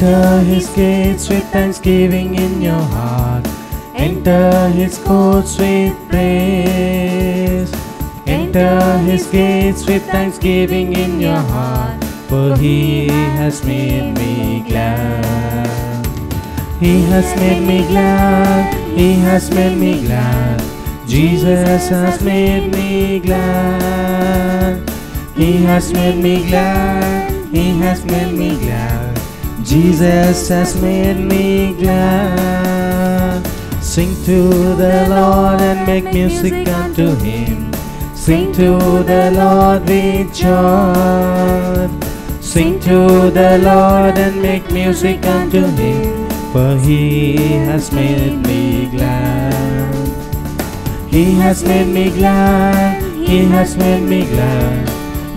Enter His gates with thanksgiving in your heart. Enter His courts with praise. Enter His gates with thanksgiving in your heart. For He has made me glad. He has made me glad. He has made me glad. Jesus has made me glad. He has made me glad. He has made me glad. Jesus has made me glad. Sing to the Lord and make music unto Him. Sing to the Lord with joy. Sing to the Lord and make music unto Him. For He has made me glad. He has made me glad. He has made me glad.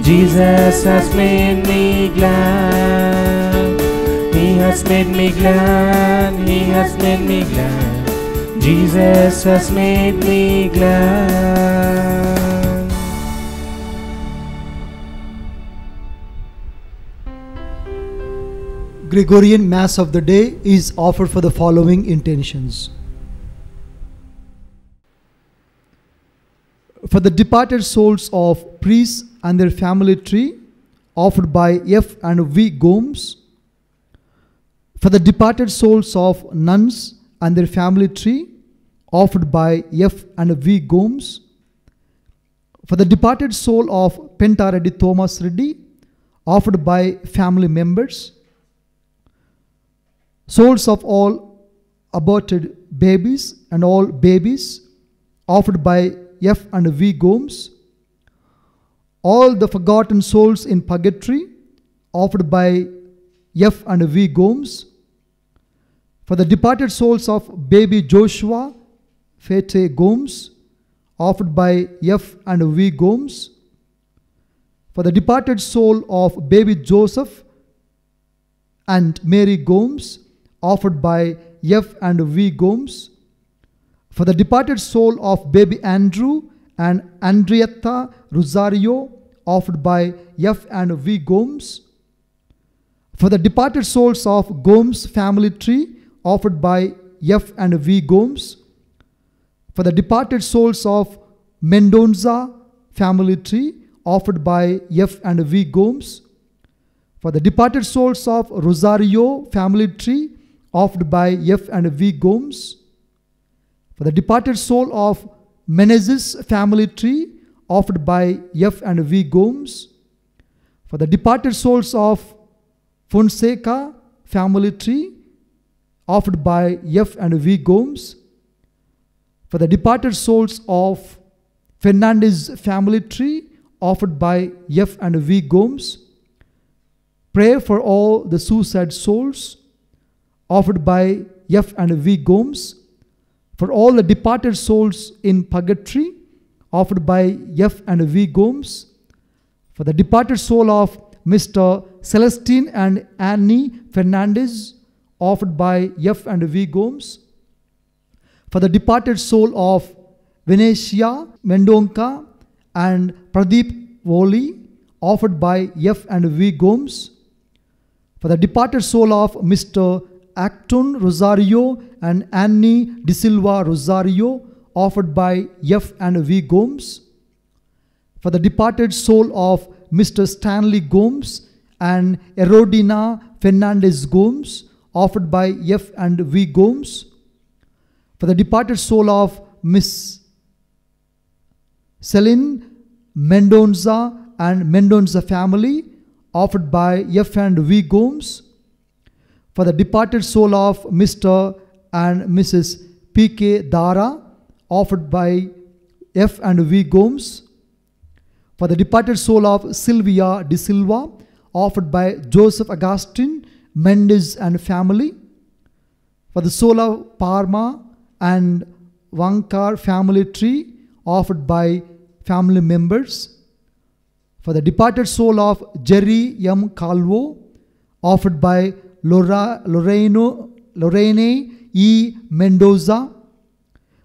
Jesus has made me glad. He has made me glad. He has made me glad. Jesus has made me glad. Gregorian Mass of the day is offered for the following intentions. For the departed souls of priests and their family tree, offered by F. and V. Gomes. For the departed souls of nuns and their family tree, offered by F. and V. Gomes. For the departed soul of Penta Reddy Thomas Reddy, offered by family members. Souls of all aborted babies and all babies, offered by F. and V. Gomes. All the forgotten souls in purgatory, offered by F. and V. Gomes. For the departed souls of baby Joshua Fete Gomes, offered by F. and V. Gomes. For the departed soul of baby Joseph and Mary Gomes, offered by F. and V. Gomes. For the departed soul of baby Andrew and Andrietta Rosario, offered by F. and V. Gomes. For the departed souls of Gomes family tree, offered by F. and V. Gomes. For the departed souls of Mendonza family tree, offered by F. and V. Gomes. For the departed souls of Rosario family tree, offered by F. and V. Gomes. For the departed soul of Menezes family tree, offered by F. and V. Gomes. For the departed souls of Fonseca family tree, offered by F. and V. Gomes. For the departed souls of Fernandez family tree, offered by F. and V. Gomes. Prayer for all the suicide souls, offered by F. and V. Gomes. For all the departed souls in purgatory, offered by F. and V. Gomes. For the departed soul of Mr. Celestine and Annie Fernandez, offered by F. and V. Gomes. For the departed soul of Venetia Mendonca and Pradeep Woli, offered by F. and V. Gomes. For the departed soul of Mr. Acton Rosario and Annie De Silva Rosario, offered by F. and V. Gomes. For the departed soul of Mr. Stanley Gomes and Erodina Fernandez Gomes, offered by F. and V. Gomes. For the departed soul of Miss Celine Mendonza and Mendonza family, offered by F. and V. Gomes. For the departed soul of Mr. and Mrs. P.K. Dara, offered by F. and V. Gomes. For the departed soul of Sylvia De Silva, offered by Joseph Augustine Mendez and family. For the soul of Parma and Vankar family tree, offered by family members. For the departed soul of Jerry M. Calvo, offered by Lorraine E. Mendoza.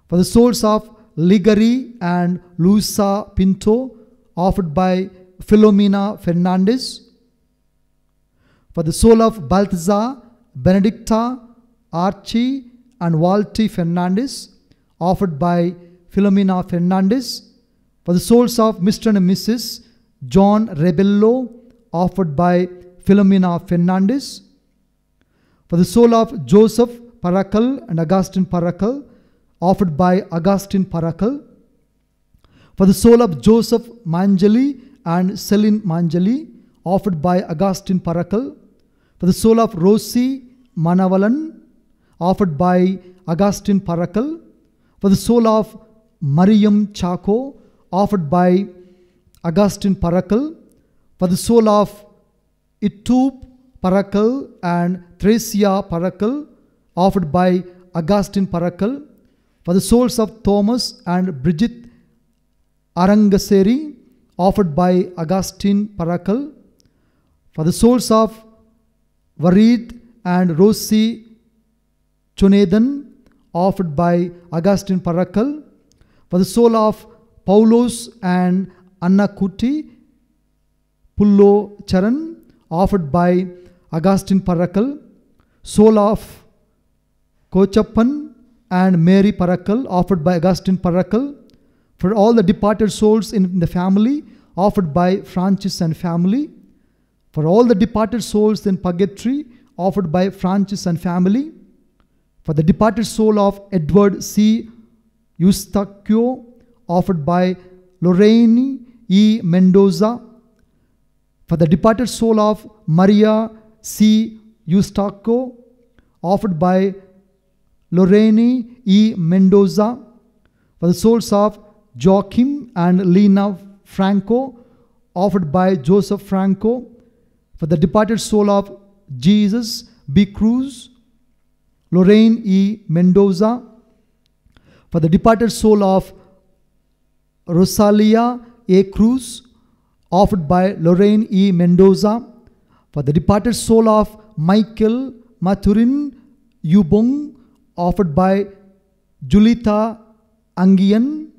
For the souls of Ligari and Luisa Pinto, offered by Filomena Fernandez. For the soul of Balthazar Benedicta, Archie and Walty Fernandez, offered by Philomena Fernandez. For the souls of Mr. and Mrs. John Rebello, offered by Philomena Fernandez. For the soul of Joseph Parakal and Augustine Parakal, offered by Augustine Parakal. For the soul of Joseph Manjali and Celine Manjali, offered by Augustine Parakal. For the soul of Rosie Manavalan, offered by Augustine Parakal. For the soul of Mariam Chaco, offered by Augustine Parakal. For the soul of Itub Parakal and Thresia Parakal, offered by Augustine Parakal. For the souls of Thomas and Bridget Arangaseri, offered by Augustine Parakal. For the souls of Varid and Rosie Chunedan, offered by Augustine Parakal. For the soul of Paulos and Anna Kuti Pullo Charan, offered by Augustine Parakal. Soul of Kochappan and Mary Parakal, offered by Augustine Parakal. For all the departed souls in the family, offered by Francis and family. For all the departed souls in purgatory, offered by Francis and family. For the departed soul of Edward C. Eustachio, offered by Lorraine E. Mendoza. For the departed soul of Maria C. Eustachio, offered by Lorraine E. Mendoza. For the souls of Joachim and Lena Franco, offered by Joseph Franco. For the departed soul of Jesus B. Cruz, Lorraine E. Mendoza. For the departed soul of Rosalia A. Cruz, offered by Lorraine E. Mendoza. For the departed soul of Michael Mathurin Yubong, offered by Julita Angian.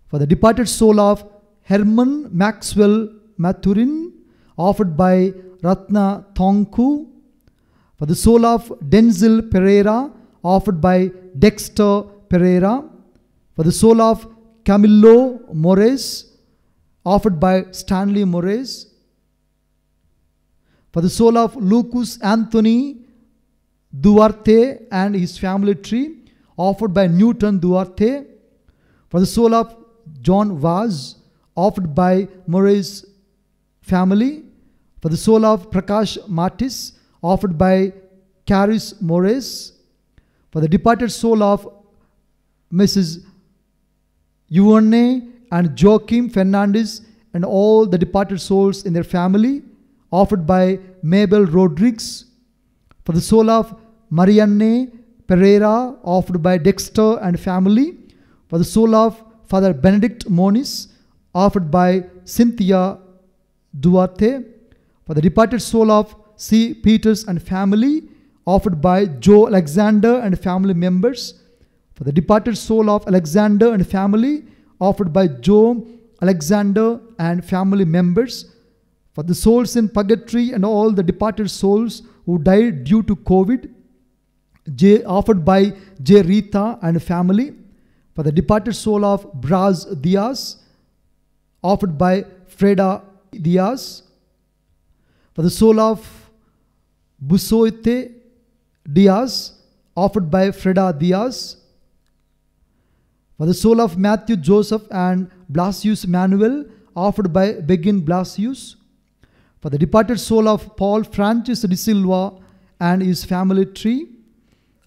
For the departed soul of Herman Maxwell Mathurin, offered by Ratna Thongku. For the soul of Denzel Pereira, offered by Dexter Pereira. For the soul of Camilo Mores, offered by Stanley Mores. For the soul of Lucas Anthony Duarte and his family tree, offered by Newton Duarte. For the soul of John Vaz, offered by Murray's family. For the soul of Prakash Matis, offered by Caris Mores. For the departed soul of Mrs. Yuane and Joaquim Fernandez and all the departed souls in their family, offered by Mabel Rodriguez. For the soul of Marianne Pereira, offered by Dexter and family. For the soul of Father Benedict Moniz, offered by Cynthia Duarte. For the departed soul of C. Peters and family, offered by Joe Alexander and family members. For the departed soul of Alexander and family, offered by Joe Alexander and family members. For the souls in purgatory and all the departed souls who died due to COVID, offered by J. Rita and family. For the departed soul of Braz Diaz, offered by Freda Diaz. For the soul of Busoite Diaz, offered by Freda Diaz. For the soul of Matthew Joseph and Blasius Manuel, offered by Begin Blasius. For the departed soul of Paul Francis de Silva and his family tree,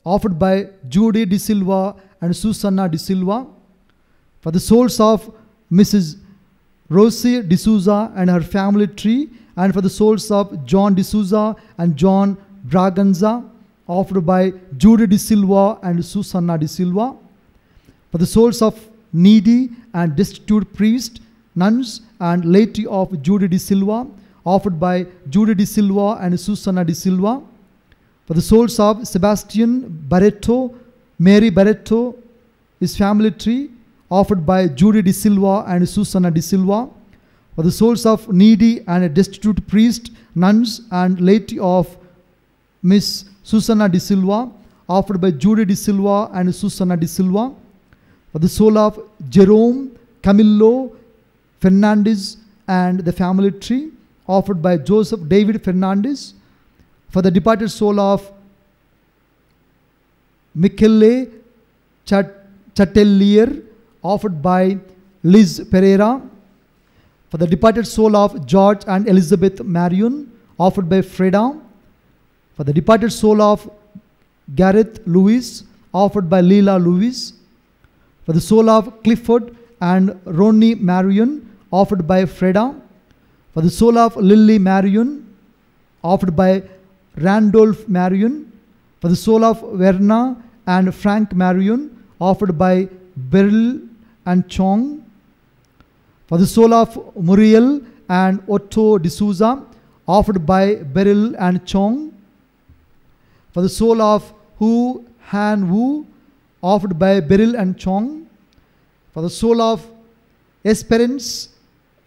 offered by Judy de Silva and Susanna de Silva. For the souls of Mrs. Rosie de Souza and her family tree, and for the souls of John de Souza and John Braganza, offered by Judy de Silva and Susanna de Silva. For the souls of needy and destitute priests, nuns and laity of Judy de Silva, offered by Judy de Silva and Susanna de Silva. For the souls of Sebastian Barreto, Mary Barreto, his family tree, offered by Judy de Silva and Susanna de Silva. For the souls of needy and destitute priests, nuns and laity of Miss Susana de Silva, offered by Judy de Silva and Susana de Silva. For the soul of Jerome Camillo Fernandez and the family tree, offered by Joseph David Fernandez. For the departed soul of Michele Chatelier, offered by Liz Pereira. For the departed soul of George and Elizabeth Marion, offered by Freda. For the departed soul of Gareth Lewis, offered by Leela Lewis. For the soul of Clifford and Ronnie Marion, offered by Freda. For the soul of Lily Marion, offered by Randolph Marion. For the soul of Verna and Frank Marion, offered by Beryl and Chong. For the soul of Muriel and Otto D'Souza, offered by Beryl and Chong. For the soul of Hu Han Wu, offered by Beryl and Chong. For the soul of Esperance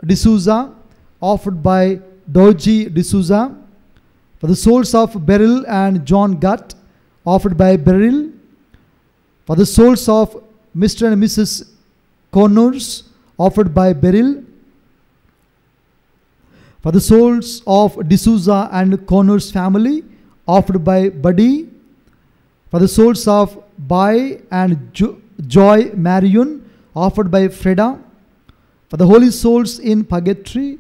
D'Souza, offered by Doji D'Souza. For the souls of Beryl and John Gutt, offered by Beryl. For the souls of Mr. and Mrs. Connors, offered by Beryl. For the souls of D'Souza and Connors family, offered by Buddy. For the souls of Bai and Joy Marion, offered by Freda. For the holy souls in purgatory,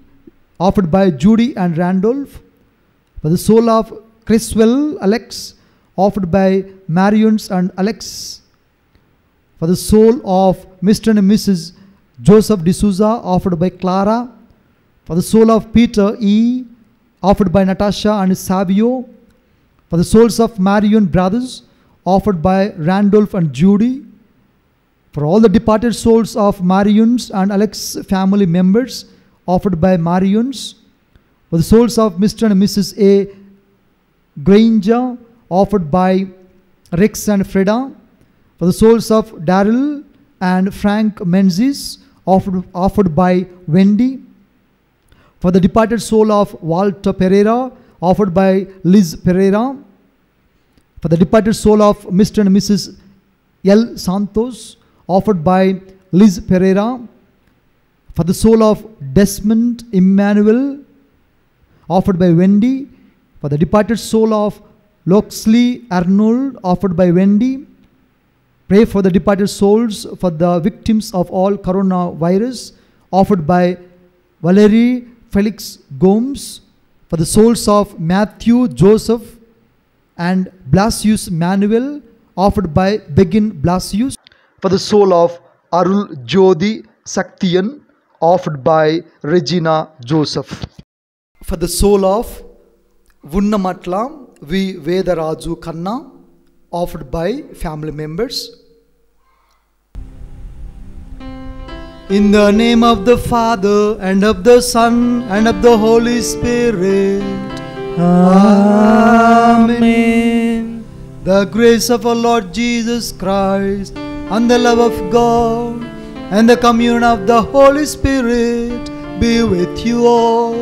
offered by Judy and Randolph. For the soul of Criswell Alex, offered by Marions and Alex. For the soul of Mr. and Mrs. Joseph D'Souza, offered by Clara. For the soul of Peter E., offered by Natasha and Savio. For the souls of Marion brothers, offered by Randolph and Judy. For all the departed souls of Marions and Alex family members, offered by Marions. For the souls of Mr. and Mrs. A. Granger, offered by Rex and Freda. For the souls of Daryl and Frank Menzies, offered by Wendy. For the departed soul of Walter Pereira, offered by Liz Pereira. For the departed soul of Mr. and Mrs. L. Santos, offered by Liz Pereira. For the soul of Desmond Emmanuel, offered by Wendy. For the departed soul of Loxley Arnold, offered by Wendy. Pray for the departed souls for the victims of all coronavirus, offered by Valerie Felix Gomes. For the souls of Matthew Joseph and Blasius Manuel, offered by Begin Blasius. For the soul of Arul Jodi Saktian, offered by Regina Joseph. For the soul of Vunnamatla V. Vedaraju Kanna, offered by family members. In the name of the Father, and of the Son, and of the Holy Spirit. Amen. The grace of our Lord Jesus Christ, and the love of God, and the communion of the Holy Spirit be with you all.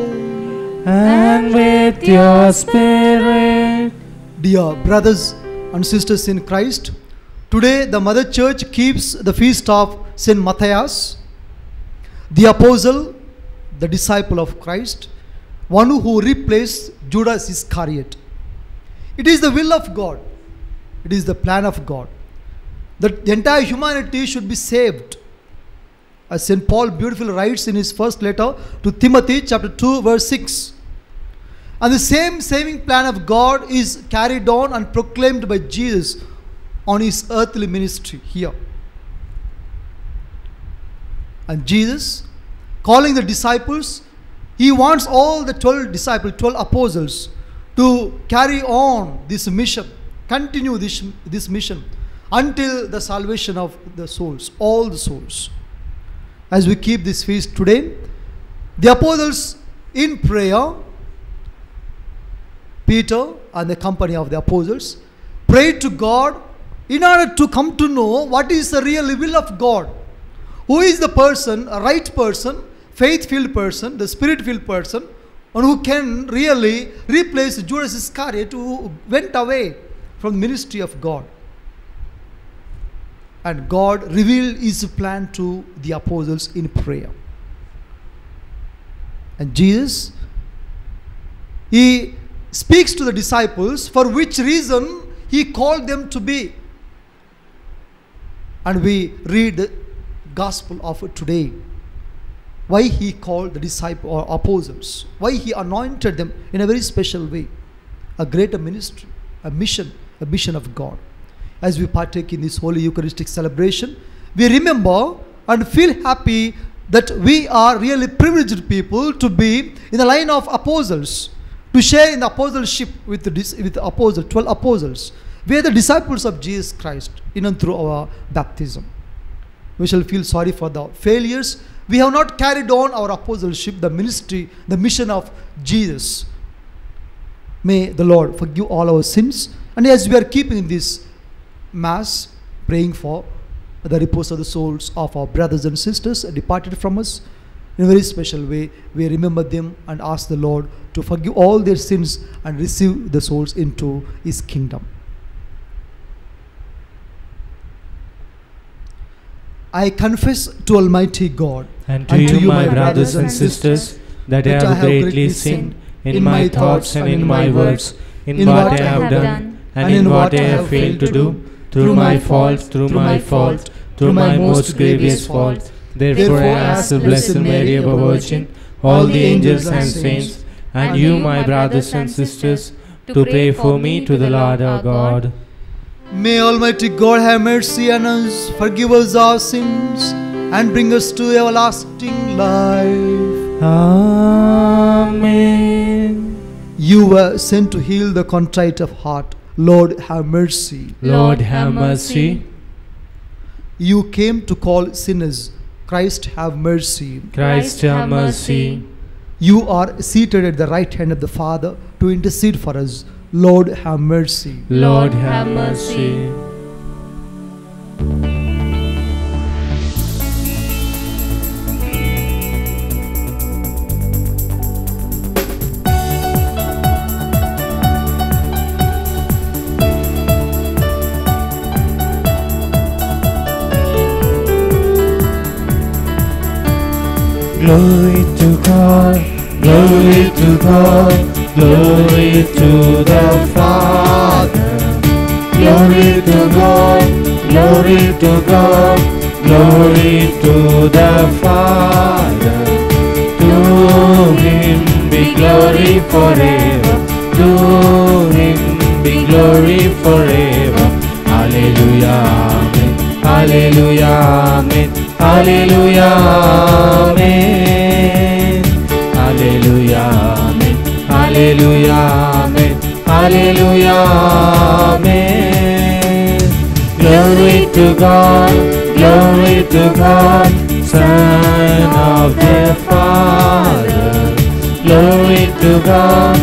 And with your spirit. Dear brothers and sisters in Christ, today the Mother Church keeps the feast of Saint Matthias, the apostle, the disciple of Christ, one who replaced Judas Iscariot. It is the will of God. It is the plan of God that the entire humanity should be saved. As St. Paul beautifully writes in his first letter to Timothy, chapter 2, verse 6. And the same saving plan of God is carried on and proclaimed by Jesus on his earthly ministry here. And Jesus, calling the disciples, he wants all the 12 disciples, 12 apostles to carry on this mission, continue this mission until the salvation of the souls, all the souls. As we keep this feast today, the apostles in prayer, Peter and the company of the apostles, prayed to God in order to come to know what is the real will of God. Who is the person, a right person, faith-filled person, the spirit-filled person, and who can really replace Judas Iscariot who went away from the ministry of God. And God revealed His plan to the apostles in prayer. And Jesus, He speaks to the disciples for which reason He called them to be. And we read the gospel of today. Why He called the disciples or apostles. Why He anointed them in a very special way. A greater ministry, a mission of God. As we partake in this Holy Eucharistic celebration, we remember and feel happy that we are really privileged people to be in the line of apostles, to share in the apostleship with the apostles, 12 apostles. We are the disciples of Jesus Christ in and through our baptism. We shall feel sorry for the failures. We have not carried on our apostleship, the ministry, the mission of Jesus. May the Lord forgive all our sins. And as we are keeping this Mass, praying for the repose of the souls of our brothers and sisters departed from us, in a very special way, we remember them and ask the Lord to forgive all their sins and receive the souls into His kingdom. I confess to Almighty God and to you, my brothers and sisters, that I have greatly sinned in my thoughts and in my words, in what I have done and in what I have failed to do, through my fault, through my most grievous fault. Therefore I ask the Blessed Mary, our Virgin, all the angels and saints, and you, my brothers and sisters, to pray for me to the Lord our God. May Almighty God have mercy on us, forgive us our sins, and bring us to everlasting life. Amen. You were sent to heal the contrite of heart. Lord, have mercy. Lord, have mercy. You came to call sinners. Christ, have mercy. Christ, have mercy. You are seated at the right hand of the Father to intercede for us. Lord, have mercy. Lord, have mercy. Glory to God, glory to God, glory to the Father. Glory to God, glory to God, glory to the Father. To Him be glory forever, to Him be glory forever. Hallelujah, amen, hallelujah, amen, hallelujah, amen, hallelujah, amen, hallelujah, amen, hallelujah, amen. Glory to God, Son of the Father. Glory to God,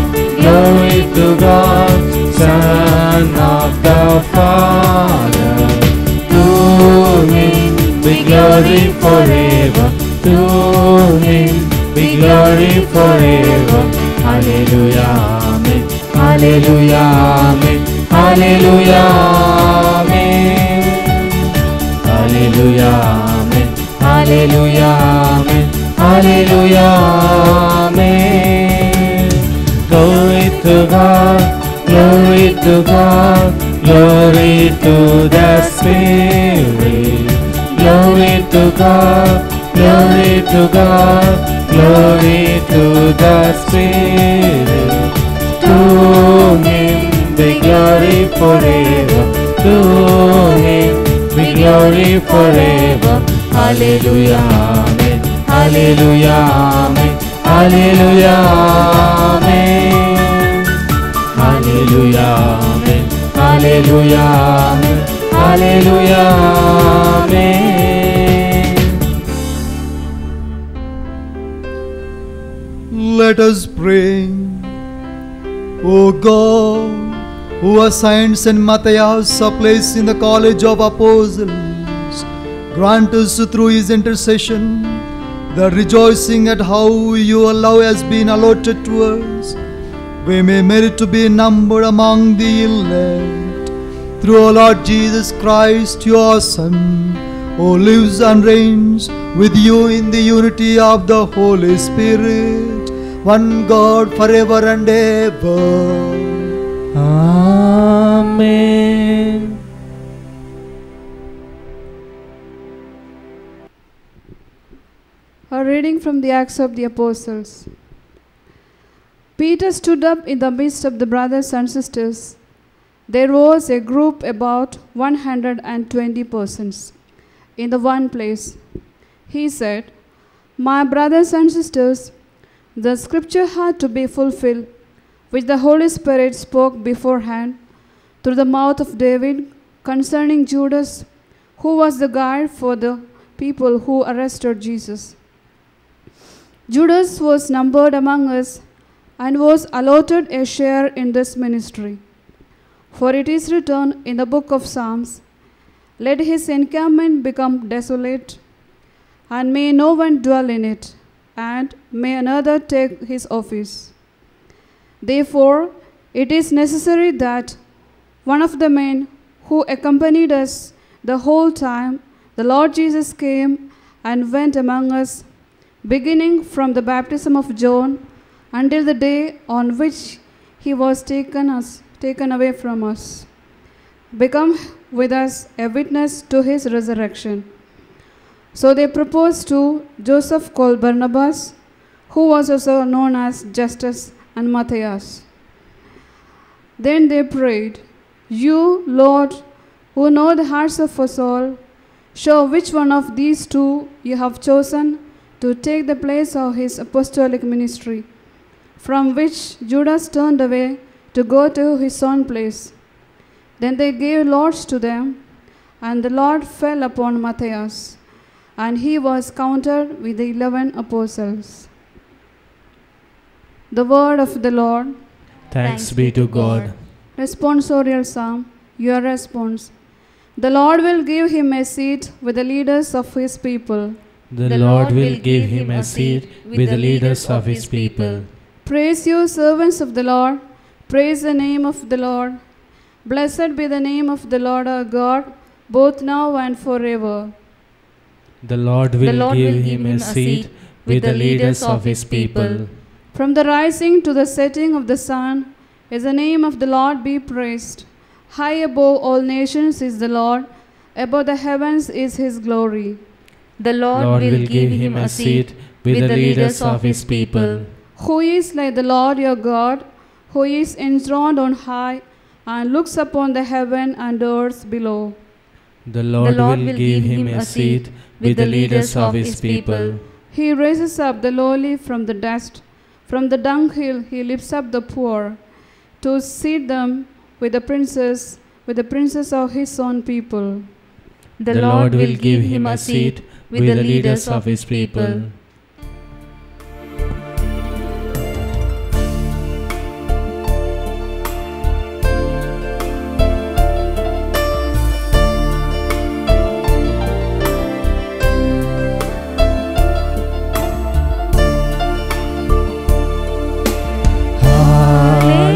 Son of the Father. To Him be glory forever, to Him be glory forever. Hallelujah, amen, hallelujah, amen, hallelujah, amen, hallelujah, amen, hallelujah, amen, hallelujah, amen. Glory to God, glory to God, glory to the Spirit. Glory to God, glory to God, glory to the Spirit. To Him be glory forever, to Him be glory forever. Hallelujah, amen, hallelujah, amen, hallelujah, amen, hallelujah, amen, hallelujah, amen, hallelujah, amen. Let us pray. O God, who assigned St. Matthias a place in the college of apostles, grant us through his intercession that, rejoicing at how your love has been allotted to us, we may merit to be numbered among the elect through our Lord Jesus Christ, your Son, who lives and reigns with you in the unity of the Holy Spirit, one God forever and ever. Amen. A reading from the Acts of the Apostles. Peter stood up in the midst of the brothers and sisters. There was a group about 120 persons in the one place. He said, "My brothers and sisters, the scripture had to be fulfilled, which the Holy Spirit spoke beforehand through the mouth of David concerning Judas, who was the guide for the people who arrested Jesus. Judas was numbered among us and was allotted a share in this ministry. For it is written in the book of Psalms, 'Let his encampment become desolate, and may no one dwell in it, and may another take his office.' Therefore, it is necessary that one of the men who accompanied us the whole time the Lord Jesus came and went among us, beginning from the baptism of John until the day on which he was taken away from us, become with us a witness to his resurrection." So they proposed to Joseph called Barnabas, who was also known as Justus, and Matthias. Then they prayed, "You, Lord, who know the hearts of us all, show which one of these two you have chosen to take the place of his apostolic ministry, from which Judas turned away to go to his own place." Then they gave lots to them, and the lot fell upon Matthias, and he was counted with the 11 apostles. The word of the Lord. Thanks be to God. Responsorial Psalm, your response. The Lord will give him a seat with the leaders of his people. The Lord will give him a seat with the leaders of his people. Praise you, servants of the Lord. Praise the name of the Lord. Blessed be the name of the Lord our God, both now and forever. The Lord will give him a seat with the leaders of his people. From the rising to the setting of the sun is the name of the Lord be praised. High above all nations is the Lord, above the heavens is his glory. The Lord will give him a seat with the leaders of his people. Who is like the Lord your God, who is enthroned on high and looks upon the heaven and earth below. The Lord will give him a seat with the leaders of his people. He raises up the lowly from the dust. From the dunghill he lifts up the poor, to seat them with the princes of his own people. The Lord will give him a seat with the leaders of his people.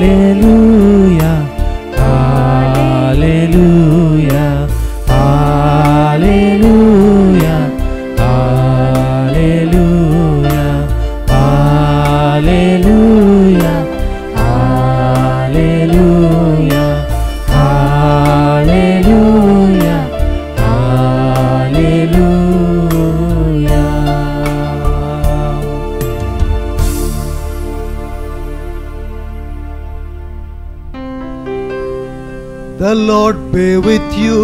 Hallelujah, hallelujah, hallelujah, hallelujah, hallelujah, hallelujah, hallelujah, hallelujah. The Lord be with you.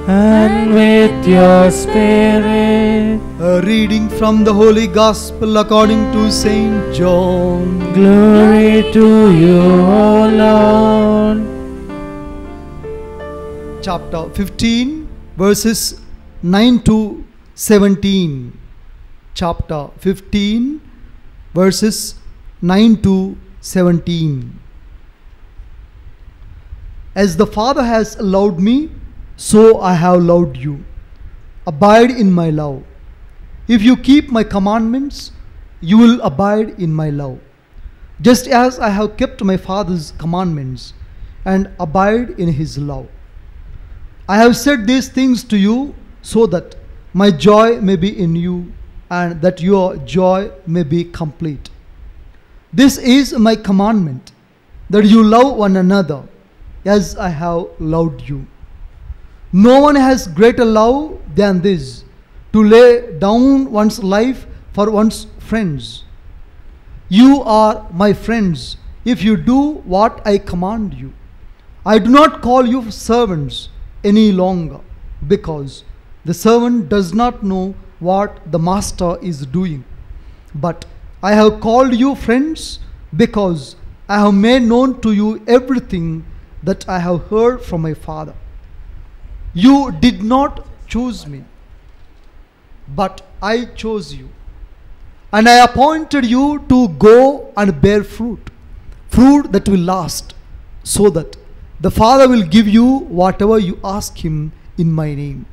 And with your spirit. A reading from the Holy Gospel according to Saint John. Glory to you, O Lord. Chapter 15, verses 9 to 17. Chapter 15, verses 9 to 17. As the Father has loved me, so I have loved you. Abide in my love. If you keep my commandments, you will abide in my love. Just as I have kept my Father's commandments and abide in his love. I have said these things to you so that my joy may be in you and that your joy may be complete. This is my commandment, that you love one another as I have loved you. No one has greater love than this, to lay down one's life for one's friends. You are my friends if you do what I command you. I do not call you servants any longer, because the servant does not know what the master is doing. But I have called you friends, because I have made known to you everything that I have heard from my Father. You did not choose me, but I chose you, and I appointed you to go and bear fruit, fruit that will last, so that the Father will give you whatever you ask him in my name.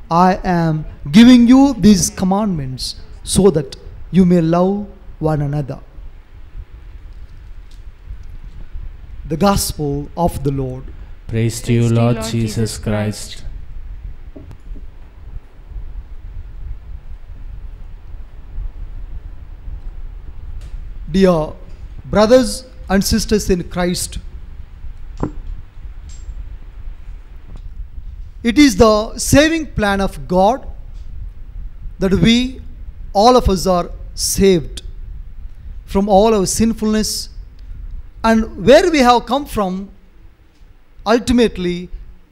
I am giving you these commandments so that you may love one another. The Gospel of the Lord. Praise to you, Lord Jesus Christ. Dear brothers and sisters in Christ, it is the saving plan of God that we, all of us, are saved from all our sinfulness, and where we have come from. Ultimately,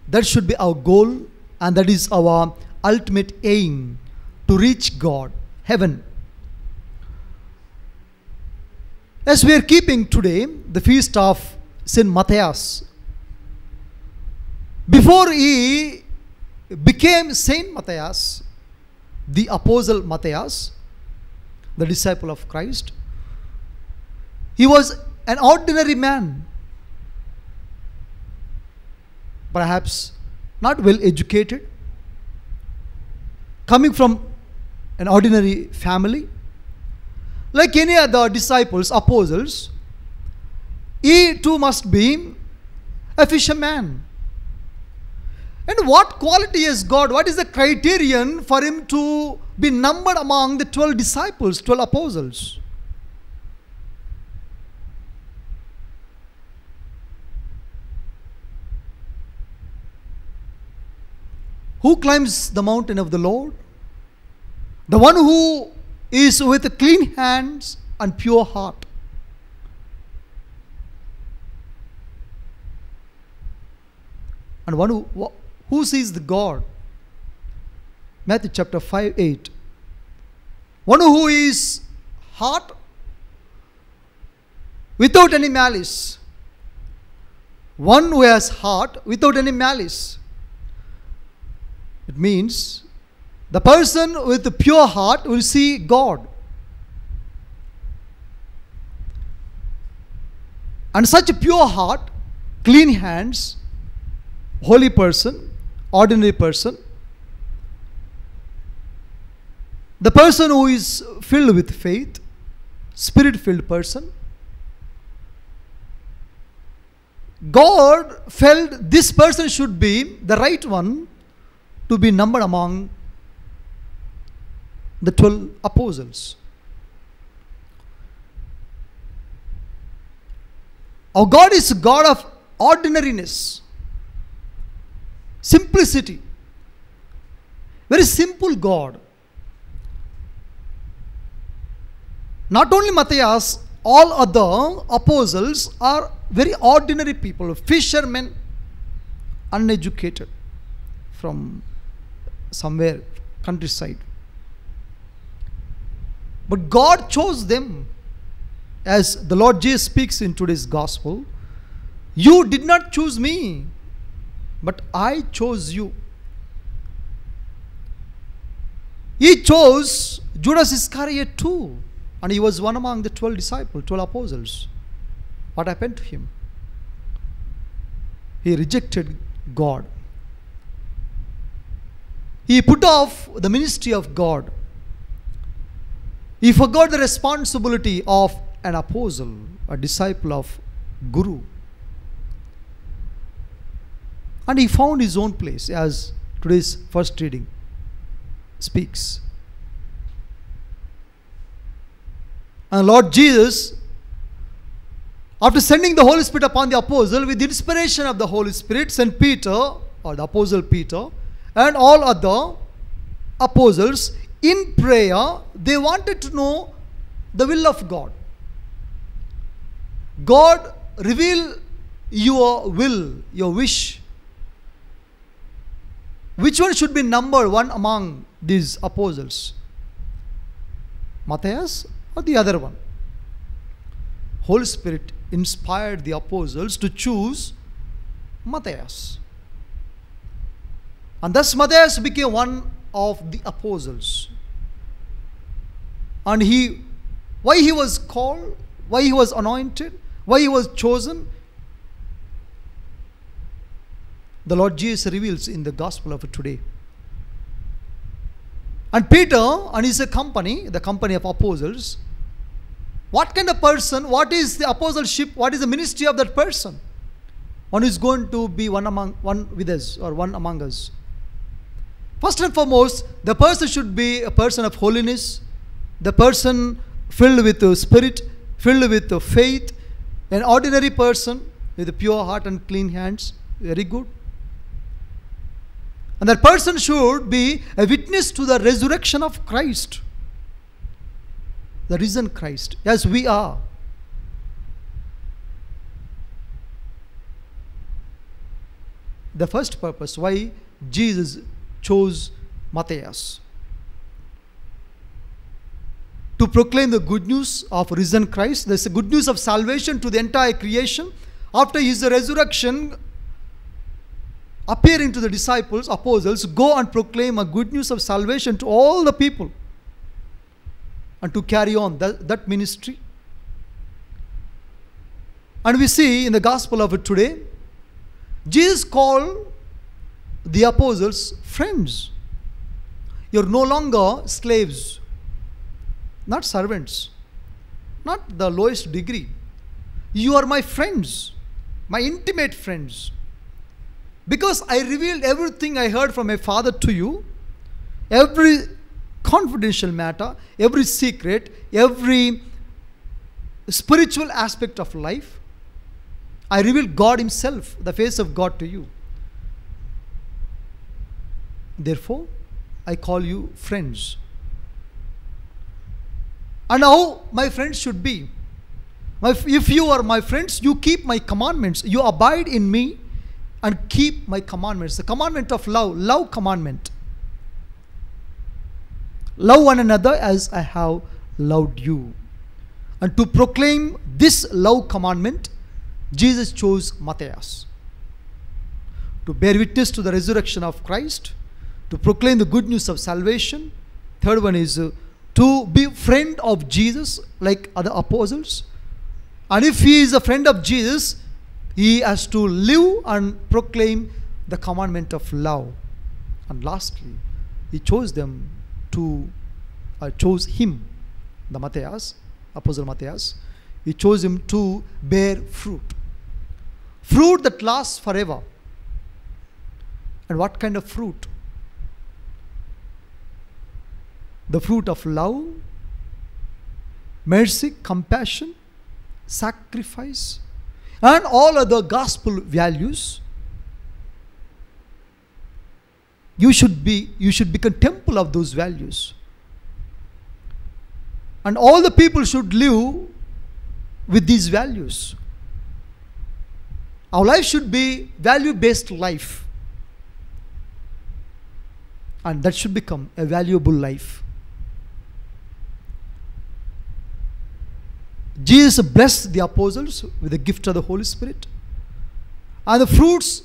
that should be our goal, and that is our ultimate aim, to reach God, heaven. As we are keeping today the feast of Saint Matthias, before he became Saint Matthias, the Apostle Matthias, the disciple of Christ, he was an ordinary man, perhaps not well educated, coming from an ordinary family. Like any other disciples, apostles, he too must be a fisherman. And what quality has God? What is the criterion for him to be numbered among the 12 disciples, 12 apostles? Who climbs the mountain of the Lord? The one who is with clean hands and pure heart. And one who sees the God? Matthew chapter 5:8. One who is heart without any malice. One who has heart without any malice. It means the person with a pure heart will see God. And such a pure heart, clean hands, holy person, ordinary person, the person who is filled with faith, spirit-filled person, God felt this person should be the right one to be numbered among the 12 apostles. Our God is a God of ordinariness, simplicity, very simple God. Not only Matthias, all other apostles are very ordinary people, fishermen, uneducated, from somewhere countryside. But God chose them. As the Lord Jesus speaks in today's gospel, you did not choose me, but I chose you. He chose Judas Iscariot too, and he was one among the 12 disciples, 12 apostles. What happened to him? He rejected God. He put off the ministry of God. He forgot the responsibility of an apostle, a disciple of Guru. And he found his own place, as today's first reading speaks. And Lord Jesus, after sending the Holy Spirit upon the apostle, with the inspiration of the Holy Spirit, sent Peter, or the apostle Peter, and all other apostles in prayer. They wanted to know the will of God. God, reveal your will, your wish. Which one should be number one among these apostles? Matthias or the other one? Holy Spirit inspired the apostles to choose Matthias. And thus Matthias became one of the apostles. And why he was called, why he was anointed, why he was chosen, the Lord Jesus reveals in the gospel of today. And Peter and his company, the company of apostles, what kind of person, what is the apostleship, what is the ministry of that person? One is going to be one with us, or one among us. First and foremost, the person should be a person of holiness, the person filled with the Spirit, filled with the faith, an ordinary person with a pure heart and clean hands. Very good. And that person should be a witness to the resurrection of Christ, the risen Christ, as we are. The first purpose why Jesus chose Matthias: to proclaim the good news of risen Christ. There's a good news of salvation to the entire creation. After his resurrection, appearing to the disciples, apostles, go and proclaim a good news of salvation to all the people, and to carry on that ministry. And we see in the gospel of today, Jesus called the apostles friends. You're no longer slaves, not servants, not the lowest degree. You are my friends, my intimate friends. Because I revealed everything I heard from my Father to you, every confidential matter, every secret, every spiritual aspect of life. I revealed God Himself, the face of God to you. Therefore, I call you friends. And how my friends should be. If you are my friends, you keep my commandments. You abide in me and keep my commandments. The commandment of love commandment. Love one another as I have loved you. And to proclaim this love commandment, Jesus chose Matthias. To bear witness to the resurrection of Christ, to proclaim the good news of salvation. Third one is to be friend of Jesus like other apostles. And if he is a friend of Jesus, he has to live and proclaim the commandment of love. And lastly, he chose him, the Matthias, Apostle Matthias. He chose him to bear fruit. Fruit that lasts forever. And what kind of fruit? The fruit of love, mercy, compassion, sacrifice, and all other gospel values. You should become temple of those values. And all the people should live with these values. Our life should be value-based life. And that should become a valuable life. Jesus blessed the apostles with the gift of the Holy Spirit. And the fruits,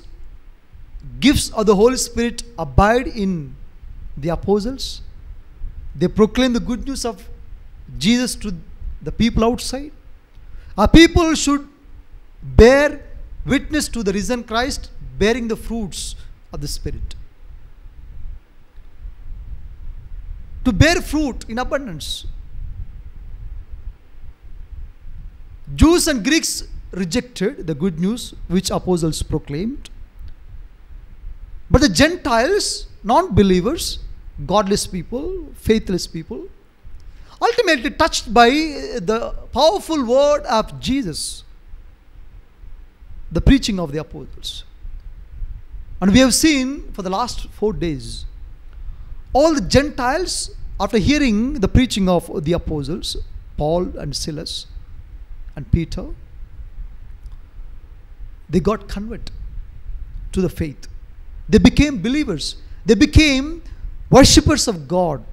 gifts of the Holy Spirit abide in the apostles. They proclaim the good news of Jesus to the people outside. Our people should bear witness to the risen Christ, bearing the fruits of the Spirit. To bear fruit in abundance. Jews and Greeks rejected the good news which apostles proclaimed. But the Gentiles, non-believers, godless people, faithless people, ultimately touched by the powerful word of Jesus, the preaching of the apostles. And we have seen for the last 4 days, all the Gentiles, after hearing the preaching of the apostles, Paul and Silas and Peter, they got converted to the faith. They became believers. They became worshippers of God.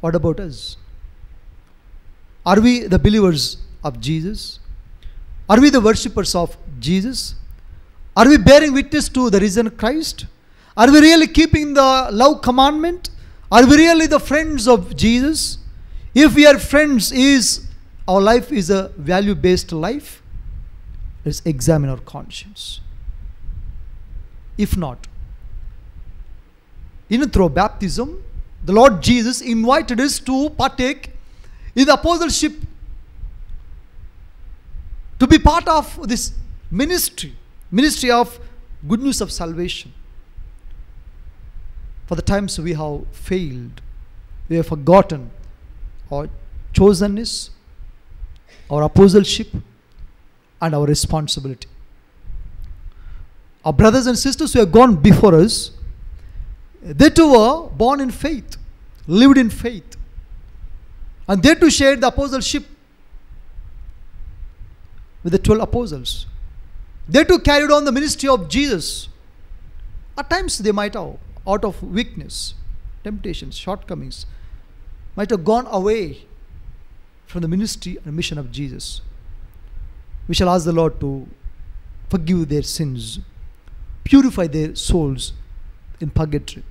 What about us? Are we the believers of Jesus? Are we the worshippers of Jesus? Are we bearing witness to the risen Christ? Are we really keeping the love commandment? Are we really the friends of Jesus? If we are friends, our life is a value-based life? Let's examine our conscience. If not, even through baptism, the Lord Jesus invited us to partake in the apostleship, to be part of this ministry of good news of salvation. For the times we have failed, we have forgotten our chosenness, our apostleship, and our responsibility. Our brothers and sisters who have gone before us, they too were born in faith, lived in faith, and they too shared the apostleship with the 12 apostles. They too carried on the ministry of Jesus. At times they might have, out of weakness, temptations, shortcomings, might have gone away from the ministry and mission of Jesus. We shall ask the Lord to forgive their sins, purify their souls in purgatory,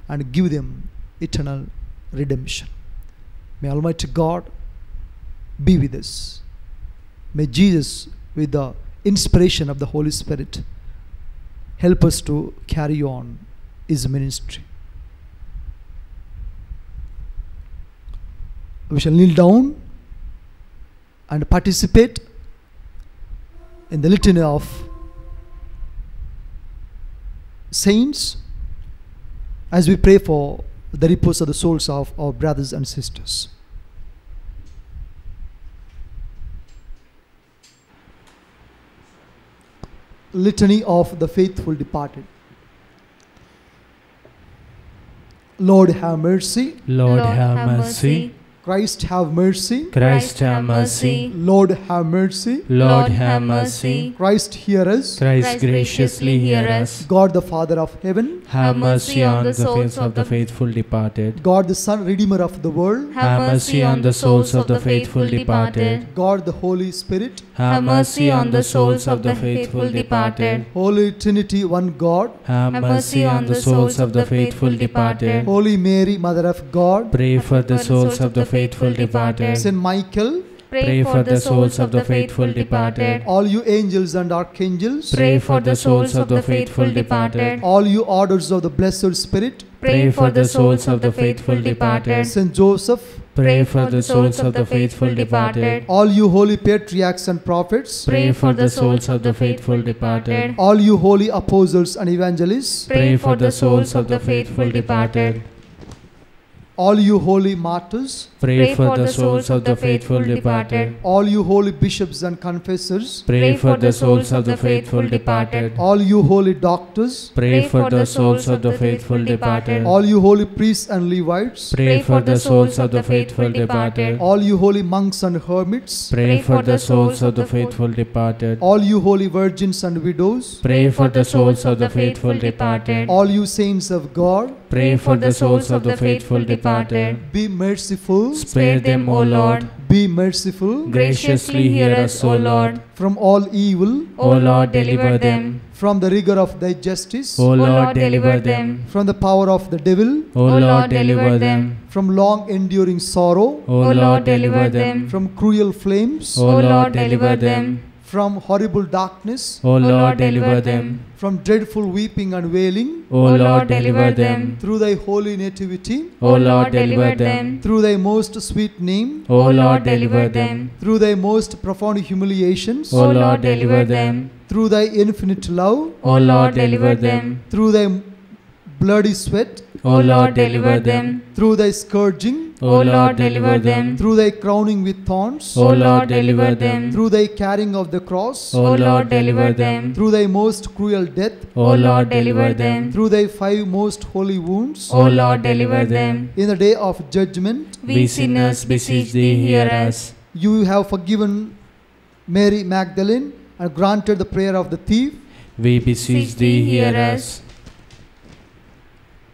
and give them eternal redemption. May Almighty God be with us. May Jesus, with the inspiration of the Holy Spirit, help us to carry on His ministry. We shall kneel down and participate in the litany of saints as we pray for the repose of the souls of our brothers and sisters. Litany of the faithful departed. Lord, have mercy. Lord, have mercy. Christ, have mercy. Christ, have mercy. Lord, have mercy. Lord, have mercy. Christ, hear us. Christ, graciously hear us. God, the Father of heaven, Have mercy on the souls of the faithful departed. God, the Son, Redeemer of the world, Have mercy on the souls of the faithful departed. God, the Holy Spirit, Have mercy on the souls of the faithful departed. Holy Trinity, one God, Have mercy on the souls of the faithful departed. Holy Mary, Mother of God, Pray for the souls of the faithful departed. Saint Michael, Pray for the souls of the faithful departed. all you angels and archangels, Pray for the souls of the faithful departed. all you orders of the Blessed Spirit, Pray for the souls of the faithful departed. Saint Joseph, Pray for the souls of the faithful departed. all you holy patriarchs and prophets, Pray for the souls of the faithful departed. all you holy apostles and evangelists, Pray for the souls of the faithful departed. all you holy martyrs, Pray for the souls of the faithful departed. all you holy bishops and confessors, Pray for the souls of the faithful departed. all you holy doctors, Pray for the souls of the faithful departed. all you holy priests and Levites, Pray for the souls of the faithful departed. all you holy monks and hermits, Pray for the souls of the faithful departed. all you holy virgins and widows, Pray for the souls of the faithful departed. all you saints of God, Pray for the souls of the faithful departed. be merciful, Spare them, O Lord. be merciful, Graciously hear us, O Lord. from all evil, O Lord, deliver them. from the rigor of thy justice, O Lord, deliver them. from the power of the devil, O Lord, deliver them. from long enduring sorrow, O Lord, deliver them. from cruel flames, O Lord, deliver them. from horrible darkness, O Lord, deliver them. from dreadful weeping and wailing, O Lord, deliver them. through thy holy nativity, O Lord, deliver them. through thy most sweet name, O Lord, deliver them. through thy most profound humiliations, O Lord, deliver them. through thy infinite love, O Lord, deliver them. through thy bloody sweat, O Lord, deliver them. through thy scourging, O Lord, deliver them. through thy crowning with thorns, O Lord, deliver them. through thy carrying of the cross, O Lord, deliver them. through thy most cruel death, O Lord, deliver them. through thy 5 most holy wounds, O Lord, deliver them. in the day of judgment, We sinners beseech thee, hear us. you have forgiven Mary Magdalene and granted the prayer of the thief. We beseech thee, hear us.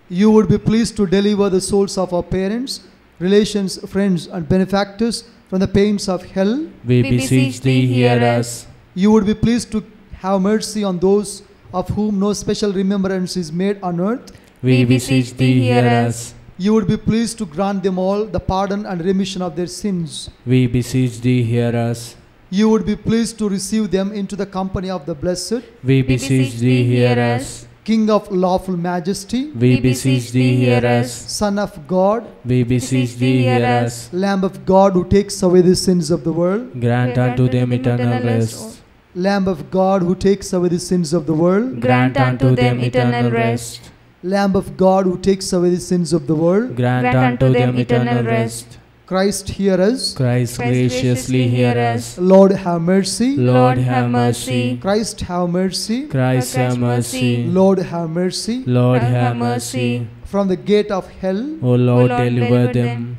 You would be pleased to deliver the souls of our parents, relations, friends, and benefactors from the pains of hell. We beseech thee, hear us. You would be pleased to have mercy on those of whom no special remembrance is made on earth. We beseech thee, hear us. You would be pleased to grant them all the pardon and remission of their sins. We beseech thee, hear us. You would be pleased to receive them into the company of the blessed, We beseech thee, hear us. King of lawful majesty, We beseech thee, hear us. Son of God, We beseech thee, hear us. Lamb of God who takes away the sins of the world, Grant unto them eternal rest. Lamb of God who takes away the sins of the world, Grant unto them eternal rest. Lamb of God who takes away the sins of the world, Grant unto them eternal rest. Christ hear us. Christ graciously hear us. Lord have mercy. Lord have mercy. Christ have mercy. Christ have mercy. Lord have mercy. Lord have mercy. From the gate of hell, O Lord, deliver them.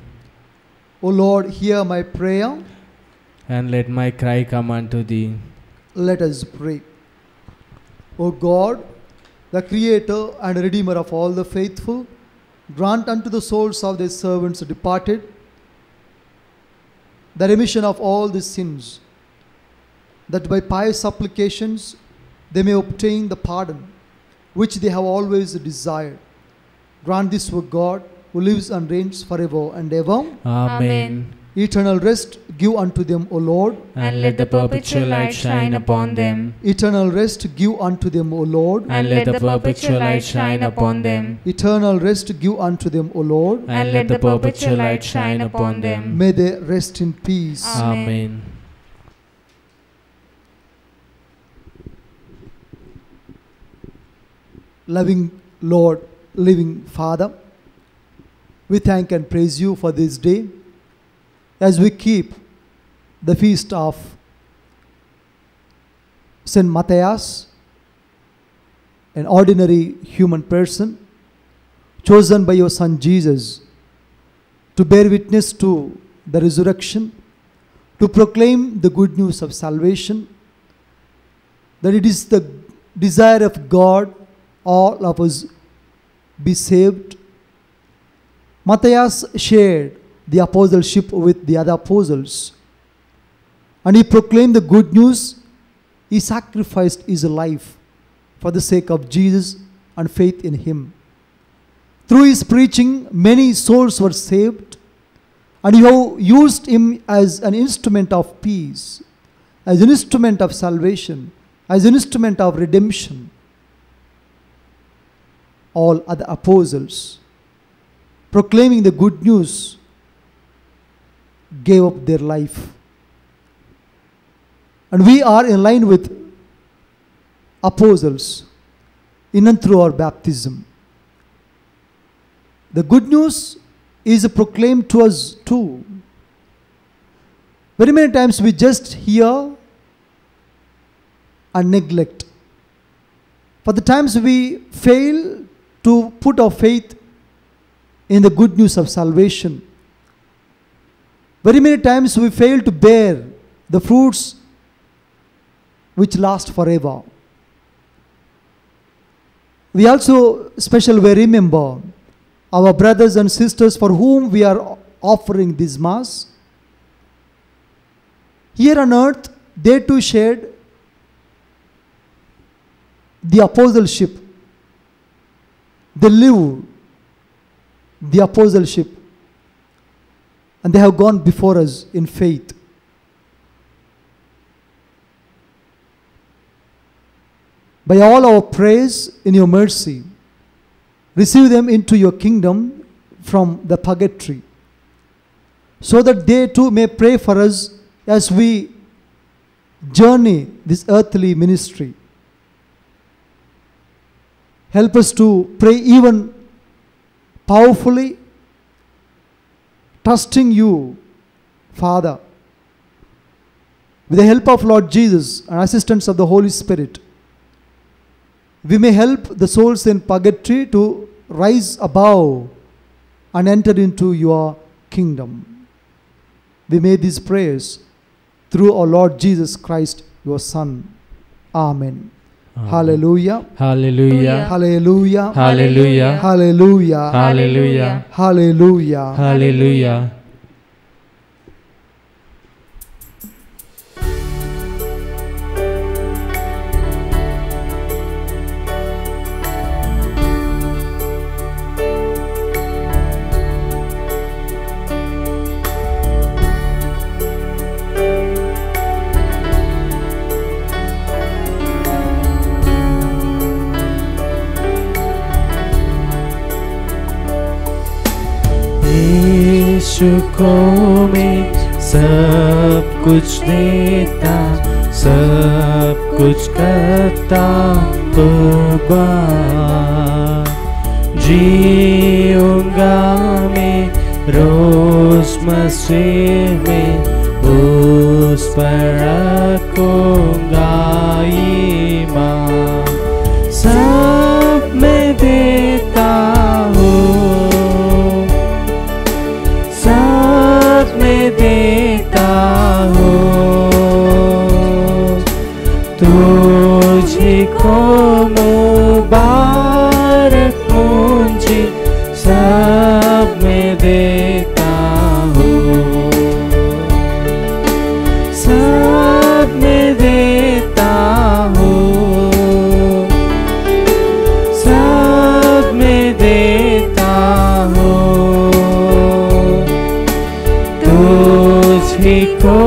O Lord, hear my prayer. And let my cry come unto thee. Let us pray. O God, the Creator and Redeemer of all the faithful, grant unto the souls of thy servants departed the remission of all the sins, that by pious supplications they may obtain the pardon which they have always desired. Grant this, O God, who lives and reigns forever and ever. Amen. Eternal rest give unto them, O Lord. And let the perpetual light shine upon them. Eternal rest give unto them, O Lord. And let the perpetual light shine upon them. Eternal rest give unto them, O Lord. And let the perpetual light shine upon them. May they rest in peace. Amen. Loving Lord, living Father, we thank and praise you for this day as we keep the feast of Saint Matthias, an ordinary human person chosen by your Son Jesus to bear witness to the resurrection, to proclaim the good news of salvation, that it is the desire of God all of us be saved. Matthias shared the apostleship with the other apostles, and he proclaimed the good news. He sacrificed his life for the sake of Jesus and faith in him. Through his preaching, many souls were saved, and you have used him as an instrument of peace, as an instrument of salvation, as an instrument of redemption. All other apostles, proclaiming the good news, gave up their life. And we are in line with apostles in and through our baptism. The good news is proclaimed to us too. Very many times we just hear and neglect. For the times we fail to put our faith in the good news of salvation. Very many times we fail to bear the fruits which last forever. We also especially remember our brothers and sisters for whom we are offering this Mass. Here on earth, they too shared the apostleship. They live the apostleship, and they have gone before us in faith. by all our prayers in your mercy, receive them into your kingdom from the purgatory, so that they too may pray for us as we journey this earthly ministry. Help us to pray even powerfully, trusting you, Father, with the help of Lord Jesus and assistance of the Holy Spirit. We may help the souls in purgatory to rise above and enter into your kingdom. We made these prayers through our Lord Jesus Christ, your Son. Amen. Amen. Hallelujah. Hallelujah. Hallelujah. Hallelujah. Hallelujah. Hallelujah. Hallelujah. Hallelujah. यीशु को मैं सब कुछ देता, सब कुछ करता होगा। जीऊंगा मैं रोज मसीह में, उस पर रखूंगा ईमान। सब मैं देता हूँ, सब मैं देता हूँ, तुझे को मुबारक मुझे, सब मैं देता हूँ, सब मैं देता हूँ, सब मैं देता हूँ, तुझे को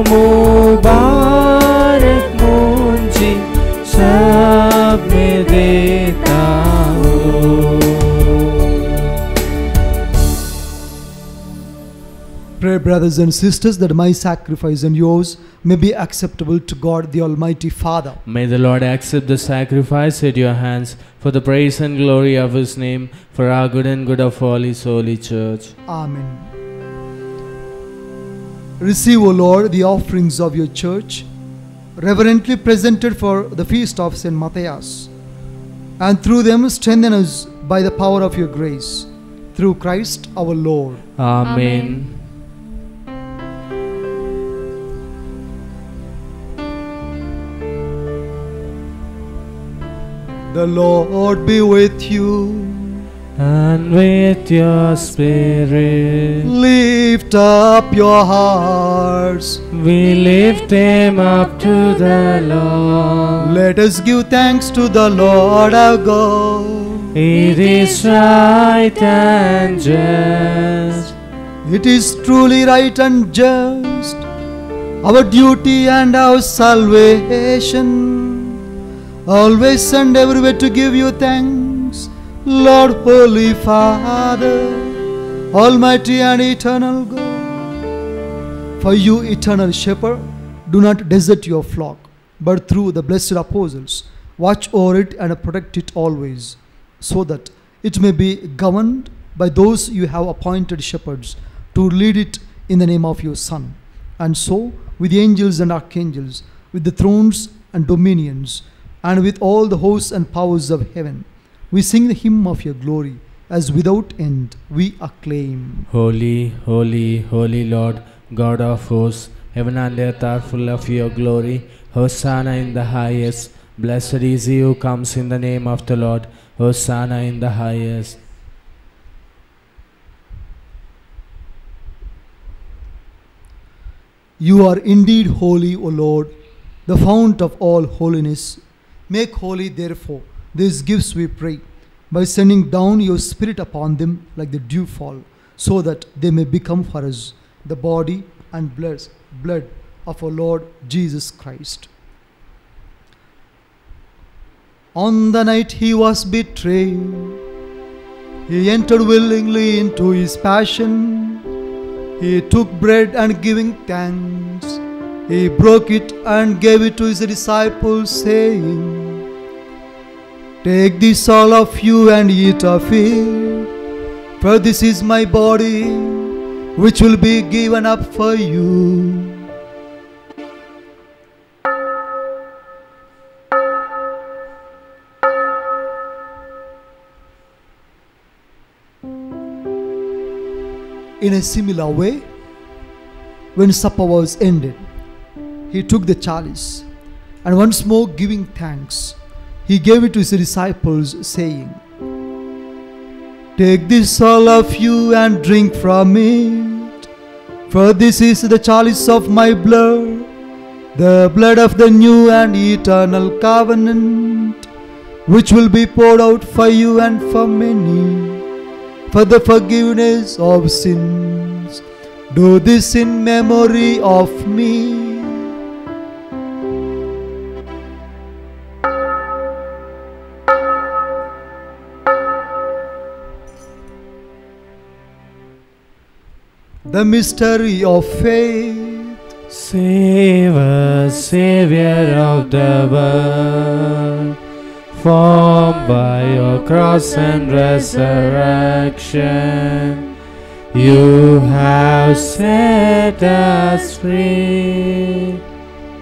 मुबारक मुझे, सब मैं देता हूँ। Pray, brothers and sisters, that my sacrifice and yours may be acceptable to God the Almighty Father. May the Lord accept the sacrifice at your hands for the praise and glory of His name, for our good and good of all His holy church. Amen. Receive, O Lord, the offerings of your church, reverently presented for the feast of St. Matthias, and through them strengthen us by the power of your grace, through Christ our Lord. Amen. The Lord be with you. And with your spirit, Lift up your hearts. we lift them up to the Lord. Let us give thanks to the Lord our God. It is right and just, It is truly right and just, our duty and our salvation, always and everywhere to give you thanks, Lord, Holy Father, Almighty and eternal God. For you, eternal shepherd, do not desert your flock, but through the blessed apostles, watch over it and protect it always, so that it may be governed by those you have appointed shepherds to lead it in the name of your Son. And so, with the angels and archangels, with the thrones and dominions, and with all the hosts and powers of heaven, we sing the hymn of your glory, as without end we acclaim. Holy, holy, holy Lord, God of hosts, heaven and earth are full of your glory. Hosanna in the highest. Blessed is he who comes in the name of the Lord. Hosanna in the highest. You are indeed holy, O Lord, the fount of all holiness. Make holy, therefore, these gifts, we pray, by sending down your Spirit upon them like the dewfall, so that they may become for us the body and blood of our Lord Jesus Christ. On the night he was betrayed, he entered willingly into his passion. He took bread and giving thanks, he broke it and gave it to his disciples, saying, "Take this all of you and eat of it, for this is my body, which will be given up for you." In a similar way, when supper was ended, he took the chalice, and once more giving thanks, he gave it to his disciples, saying, "Take this all of you and drink from it, for this is the chalice of my blood, the blood of the new and eternal covenant, which will be poured out for you and for many, for the forgiveness of sins. Do this in memory of me." The mystery of faith. Save us, Savior of the world, formed by your cross and resurrection, you have set us free.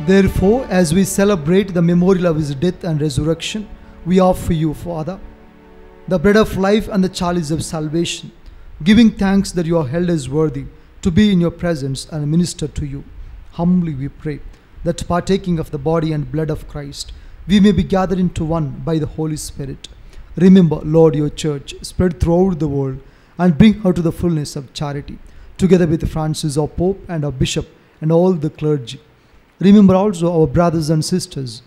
Therefore, as we celebrate the memorial of his death and resurrection, we offer you, Father, the bread of life and the chalice of salvation, giving thanks that you are held as worthy to be in your presence and minister to you. Humbly we pray that, partaking of the body and blood of Christ, we may be gathered into one by the Holy Spirit. Remember, Lord, your church spread throughout the world, and bring her to the fullness of charity, together with Francis, our Pope, and our Bishop, and all the clergy. Remember also our brothers and sisters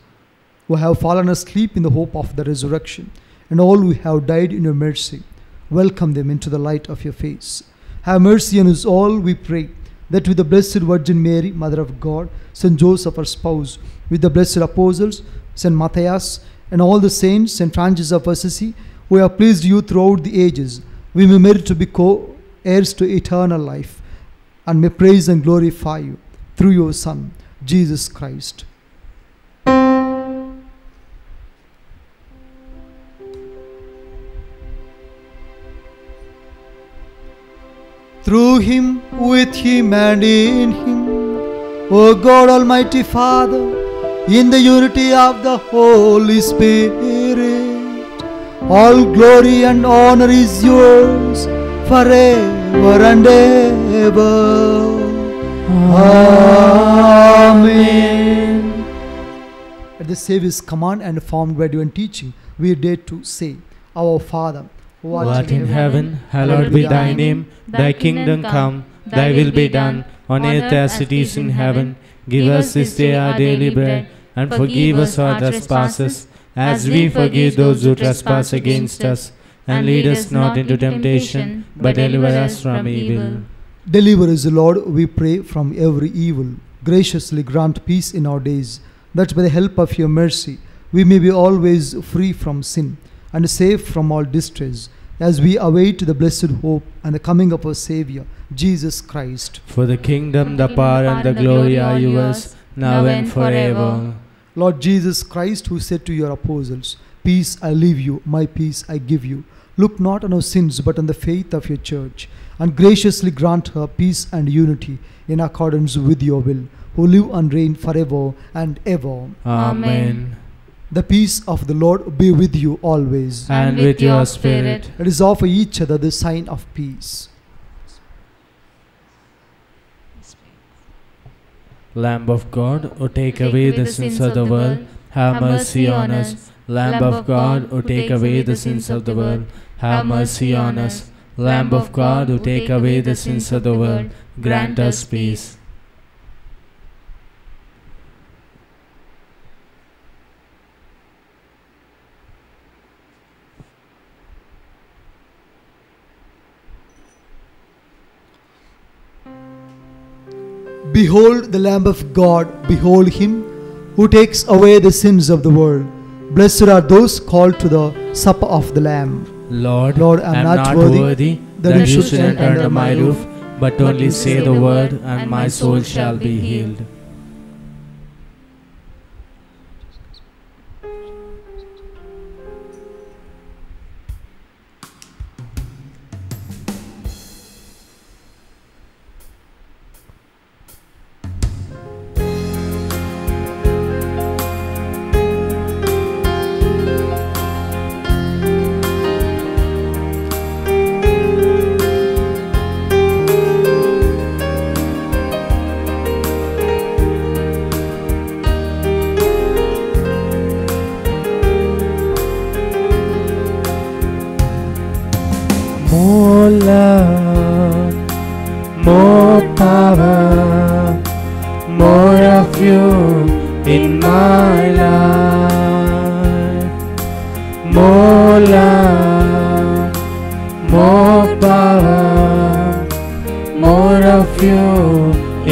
who have fallen asleep in the hope of the resurrection, and all who have died in your mercy. Welcome them into the light of your face. Have mercy on us all, we pray, that with the Blessed Virgin Mary, Mother of God, Saint Joseph, her spouse, with the blessed apostles, Saint Matthias, and all the saints, Saint Francis of Assisi, who have pleased you throughout the ages, we may merit to be co-heirs to eternal life, and may praise and glorify you through your Son, Jesus Christ. Through him, with him, and in him, O God, Almighty Father, in the unity of the Holy Spirit, all glory and honor is yours forever and ever. Amen. At the Saviour's command and formed by divine teaching, we dare to say, Our Father, who art in heaven, hallowed be thy name. Thy kingdom come, thy will be done, on earth as it is in heaven. Give us this day our daily bread, and forgive us our trespasses, as we forgive those who trespass against us. And lead us not into temptation, but deliver us from evil. Deliver us, Lord, we pray, from every evil. Graciously grant peace in our days, that by the help of your mercy we may be always free from sin, and safe from all distress, as we await the blessed hope and the coming of our Saviour, Jesus Christ. For the kingdom, the power, and the glory are yours, now and forever. Lord Jesus Christ, who said to your apostles, Peace I leave you, my peace I give you, look not on our sins, but on the faith of your church, and graciously grant her peace and unity in accordance with your will, who live and reign forever and ever. Amen. The peace of the Lord be with you always. And with your spirit. Let us offer each other the sign of peace. Lamb of God, who take away the sins of the world, have mercy on us. Lamb of God, who take away the sins of the world, have mercy on us. Lamb of God, who take away the sins of the world, grant us peace. Behold the Lamb of God, behold him who takes away the sins of the world. Blessed are those called to the supper of the Lamb. Lord, I am not worthy that you should enter under my roof, but only say the word, and my soul shall be healed. More love, more power, more of you in my life. More love, more power, more of you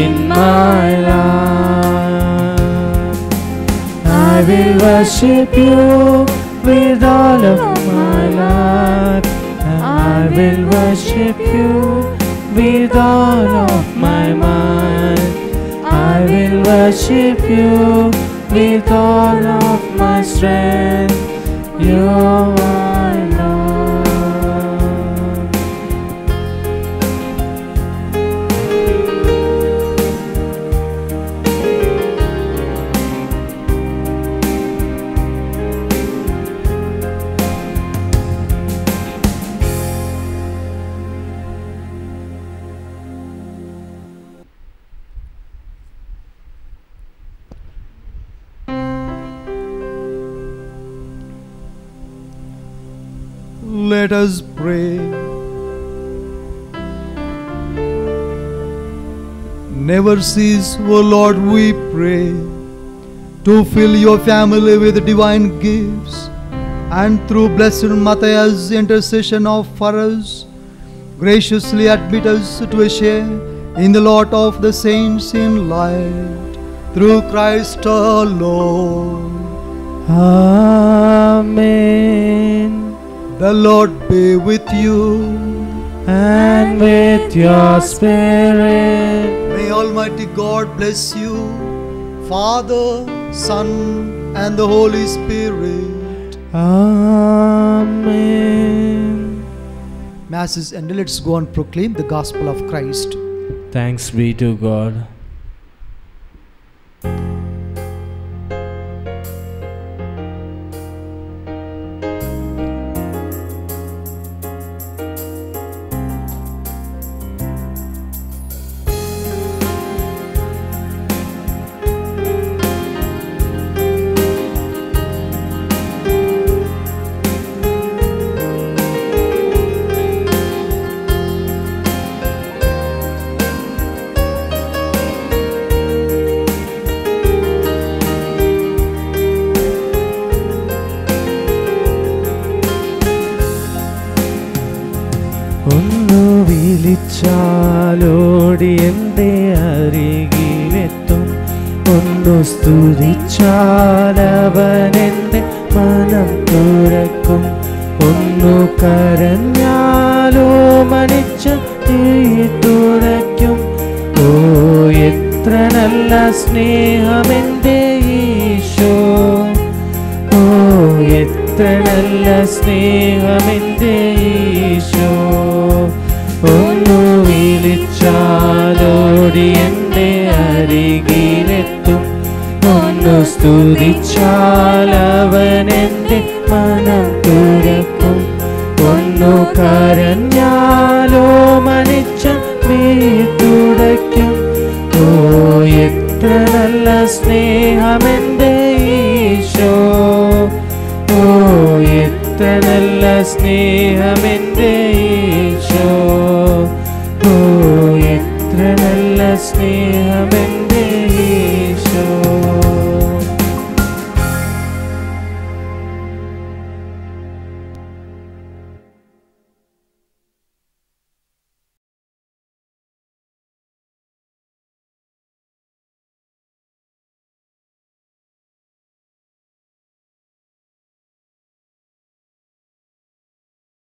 in my life. I will worship you with all of my life. I will worship you with all of my mind. I will worship you with all of my strength. You are my Lord. Let us pray. Never cease, O Lord, we pray, to fill your family with divine gifts, and through blessed Matthias' intercession for us, graciously admit us to a share in the lot of the saints in light, through Christ our Lord. Amen. The Lord be with you, and with your spirit. May Almighty God bless you, Father, Son, and the Holy Spirit. Amen. Mass is ended. Let's go and proclaim the gospel of Christ. Thanks be to God. ഒന്നു വിളിച്ചാലോടി എൻ്റെ അരികിലെത്തും, ഒന്നു സ്തുതിച്ചാലവൻ എൻ്റെ മനം തുറക്കും, ഒന്നു കരഞ്ഞാലോ മണിച്ച് തുറയ്ക്കും. ഓ എത്ര നല്ല സ്നേഹമെൻ്റെ ഈശോ, ഓ എത്ര നല്ല സ്നേഹമെൻ്റെ ഈശോ. ഒന്നു വിളിച്ചാലോടി എൻ്റെ അരികിലെത്തും, ഒന്നു സ്തുതിച്ചാലവൻ എൻ്റെ മനം തുറക്കും, ഒന്നു കരഞ്ഞാലോ മണിച്ച് തുടയ്ക്കും. ഓ എത്ര നല്ല സ്നേഹമെൻ്റെ ഈശോ, ഓ എത്ര നല്ല സ്നേഹമെൻ്റെ ഈശോ, ഓ എത്ര നല്ല സ്നേഹം